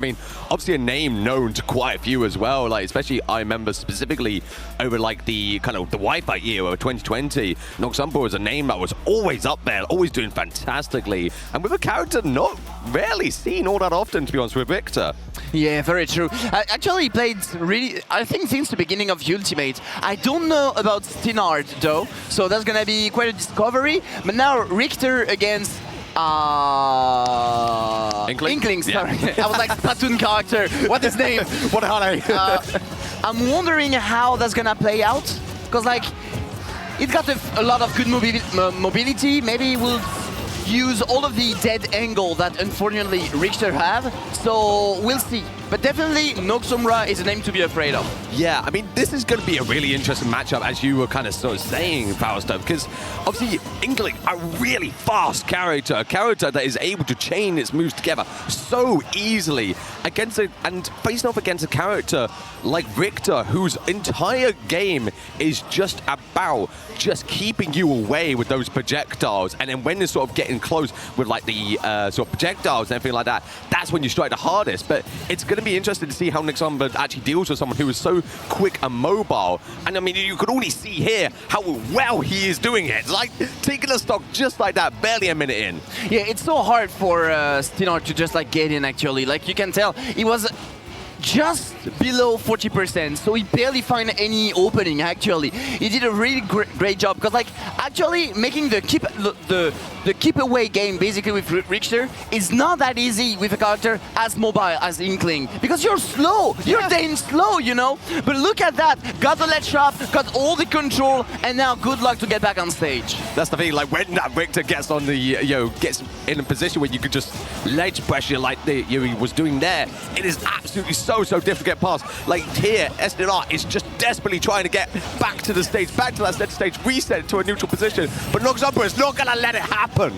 mean, obviously a name known to quite a few as well. Like, especially I remember specifically over like the kind of the Wi-Fi era of 2020, Noxumbra was a name that was always up there, always doing fantastically, and with a character not rarely seen all that often, to be honest, with Richter. Yeah, very true. Actually, he played really, I think, since the beginning of Ultimate. I don't know about SDinart, though, so that's going to be quite a discovery. But now, Richter against... Inkling, sorry. Yeah. I was like, Splatoon character. What is his name? What are they? I'm wondering how that's going to play out. Because, like, it's got a lot of good mobility. Maybe we'll use all of the dead angle that unfortunately Richter have, so we'll see. But definitely Noxumbra is a name to be afraid of. Yeah, I mean, this is going to be a really interesting matchup, as you were kind of sort of saying, Fausto, because obviously Inkling, a really fast character, a character that is able to chain its moves together so easily against and facing off against a character like Richter, whose entire game is just about just keeping you away with those projectiles, and then when they're sort of getting close with like the sort of projectiles and everything like that, that's when you strike the hardest. But it's going to be interesting to see how Noxumbra actually deals with someone who is so quick and mobile. And I mean, you could only see here how well he is doing it. It's like taking a stock just like that, barely a minute in. Yeah, it's so hard for SDinart to just like get in, actually. Like you can tell, he was just below 40%, so he barely found any opening, actually. He did a really great job, because like actually making the keep away game basically with Richter is not that easy with a character as mobile as Inkling, because you're slow, you're damn slow, you know. But look at that, got the ledge trap, got all the control, and now good luck to get back on stage. That's the thing, like when that Richter gets on the, gets in a position where you could just ledge pressure like he was doing there, it is absolutely so difficult to get past. Like here, SDinart is just desperately trying to get back to the stage, back to that center stage, reset to a neutral position, but Noxumbra is not gonna let it happen.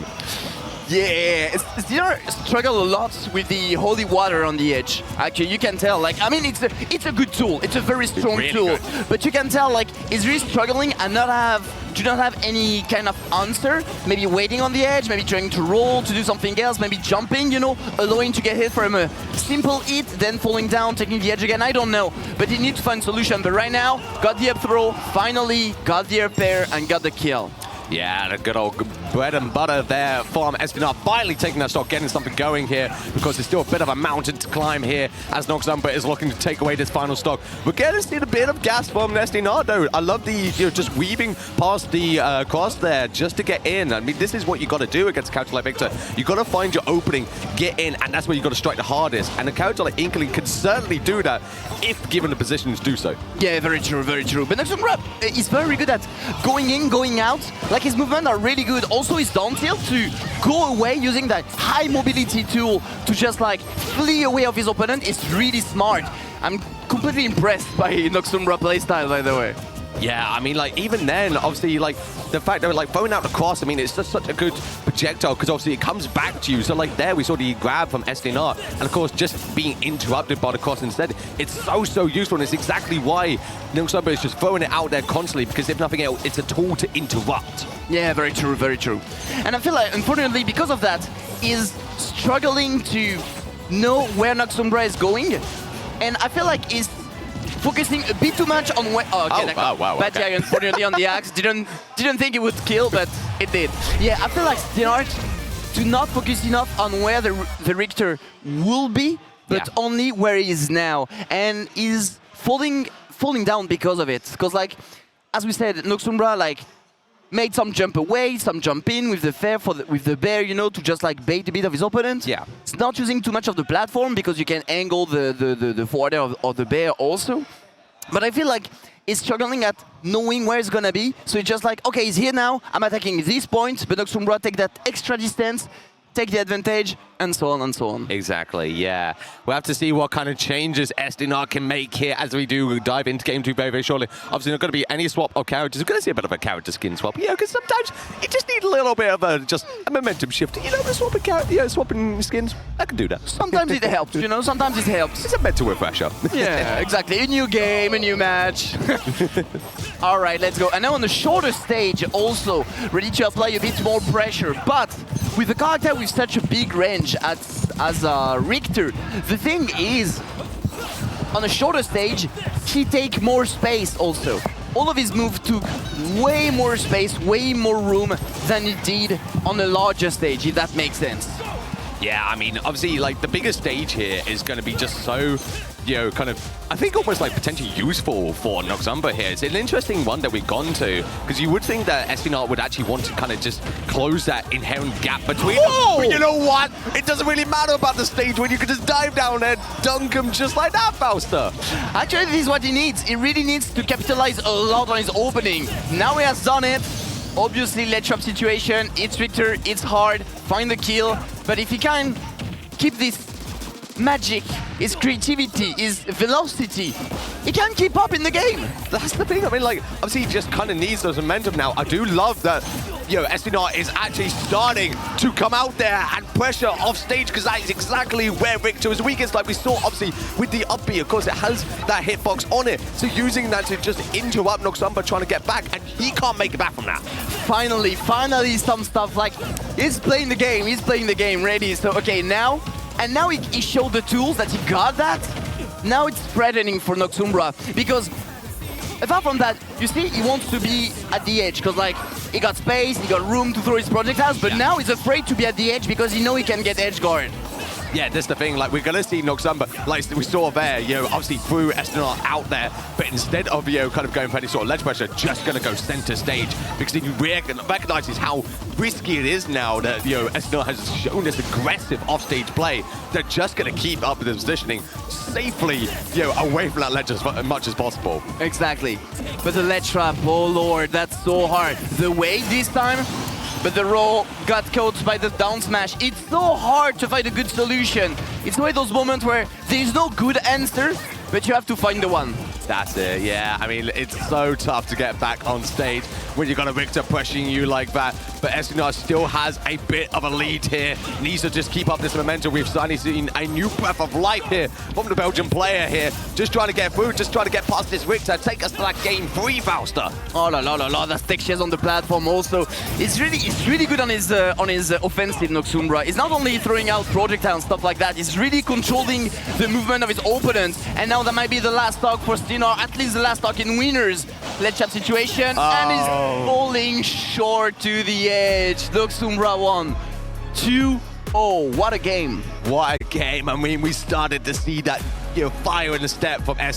Yeah, SDinart struggle a lot with the holy water on the edge. Actually, you can tell. Like, I mean, it's a good tool. It's a very strong tool. But you can tell, like, he's really struggling and do not have any kind of answer. Maybe waiting on the edge, maybe trying to roll to do something else, maybe jumping, you know, allowing to get hit from a simple hit, then falling down, taking the edge again. I don't know, but he needs to find a solution. But right now, got the up throw, finally got the up air and got the kill. Yeah, the good old bread and butter there from SDinart, finally taking that stock, getting something going here, because there's still a bit of a mountain to climb here as Noxumbra is looking to take away this final stock. We're getting to see a bit of gas from SDinart though. I love the, just weaving past the cross there just to get in. I mean, this is what you got to do against a character like Richter. You got to find your opening, get in, and that's where you got to strike the hardest. And a character like Inkling can certainly do that if given the position to do so. Yeah, very true, very true. But Noxumbra is very good at going in, going out. Like, his movements are really good. Also, his down tilt to go away using that high mobility tool to just like flee away of his opponent is really smart. I'm completely impressed by Noxumbra playstyle, by the way. Yeah, I mean, like, even then, obviously, like, the fact that, like, throwing out the cross, I mean, it's just such a good projectile, because obviously it comes back to you. So, like, there we saw the grab from SDinart, and of course, just being interrupted by the cross instead. It's so useful, and it's exactly why Noxumbra is just throwing it out there constantly, because if nothing else, it's a tool to interrupt. Yeah, very true, very true. And I feel like, unfortunately, because of that, is struggling to know where Noxumbra is going, and I feel like he's focusing a bit too much on where... Oh, okay, wow, Bad guy, unfortunately, on the axe. Didn't think it would kill, but it did. Yeah, I feel like SDinart do not focus enough on where the Richter will be, but only where he is now. And is falling down because of it. Because, like, as we said, Noxumbra, like, made some jump away, some jump in with the fair with the bear, you know, to just like bait a bit of his opponent. Yeah. It's not using too much of the platform because you can angle the forward of the bear also. But I feel like he's struggling at knowing where it's gonna be. So it's just like, okay, he's here now, I'm attacking this point, but Noxumbra take that extra distance, take the advantage, and so on and so on. Exactly, yeah. We'll have to see what kind of changes SDinart can make here as we do dive into Game 2 very shortly. Obviously, not going to be any swap of characters. We're going to see a bit of a character skin swap, because sometimes you just need a little bit of a momentum shift. You know, the swapping skins, I can do that. Sometimes it helps, you know, sometimes it helps. It's a mental refresher. Yeah, exactly. A new game, a new match. All right, let's go. And now on the shorter stage, also ready to apply a bit more pressure, but with a character with such a big range as Richter, the thing is, on a shorter stage, he take more space also. All of his moves took way more space, way more room than it did on a larger stage, if that makes sense. Yeah, I mean, obviously, like, the biggest stage here is going to be just so, you know, kind of, I think almost like potentially useful for Noxumbra here. It's an interesting one that we've gone to, because you would think that SDinart would actually want to kind of just close that inherent gap between them. But you know what? It doesn't really matter about the stage when you can just dive down there, dunk him just like that, Fausta. Actually, this is what he needs. He really needs to capitalize a lot on his opening. Now he has done it. Obviously, ledge trap situation, it's Richter, it's hard, find the kill, but if he can keep this magic, his creativity, his velocity, he can keep up in the game. That's the thing. I mean, like, obviously he just kind of needs those momentum now. I do love that, you know, SDinart is actually starting to come out there and pressure off stage, because that is exactly where Richter is weakest. Like we saw, obviously, with the up B, of course, it has that hitbox on it. So using that to just interrupt Noxumbra trying to get back, and he can't make it back from that. Finally, some stuff like, he's playing the game, ready. So, okay, now he showed the tools that he got that. Now it's threatening for Noxumbra, because apart from that, you see, he wants to be at the edge, because like, he got space, he got room to throw his projectiles, but now he's afraid to be at the edge because he knows he can get edge guard. Yeah, that's the thing. Like, we're going to see Noxumbra, like we saw there, you know, obviously threw SDinart out there, but instead of, you know, kind of going for any sort of ledge pressure, just going to go center stage, because he recognizes how risky it is now that, you know, SDinart has shown this aggressive offstage play. They're just going to keep up with the positioning safely, you know, away from that ledge as much as possible. Exactly. But the ledge trap, oh lord, that's so hard. The wait this time, but the roll got caught by the down smash. It's so hard to find a good solution. It's one of those moments where there's no good answer, but you have to find the one. That's it, yeah. I mean, it's so tough to get back on stage when you've got a Richter pressuring you like that. But SDinart still has a bit of a lead here. Needs to just keep up this momentum. We've suddenly seen a new breath of life here from the Belgian player here. Just trying to get through, just trying to get past this Richter. Take us to that game 3, Fausta. Oh la la la la, that stick shares on the platform also. It's really good on his offensive, Noxumbra. He's not only throwing out projectiles and stuff like that, he's really controlling the movement of his opponents. And now that might be the last stock for SDinart, at least the last stock in winners. Ledge trap situation, and he's falling short to the edge. Noxumbra won 2-0. What a game. What a game. I mean, we started to see that, you know, fire in the step from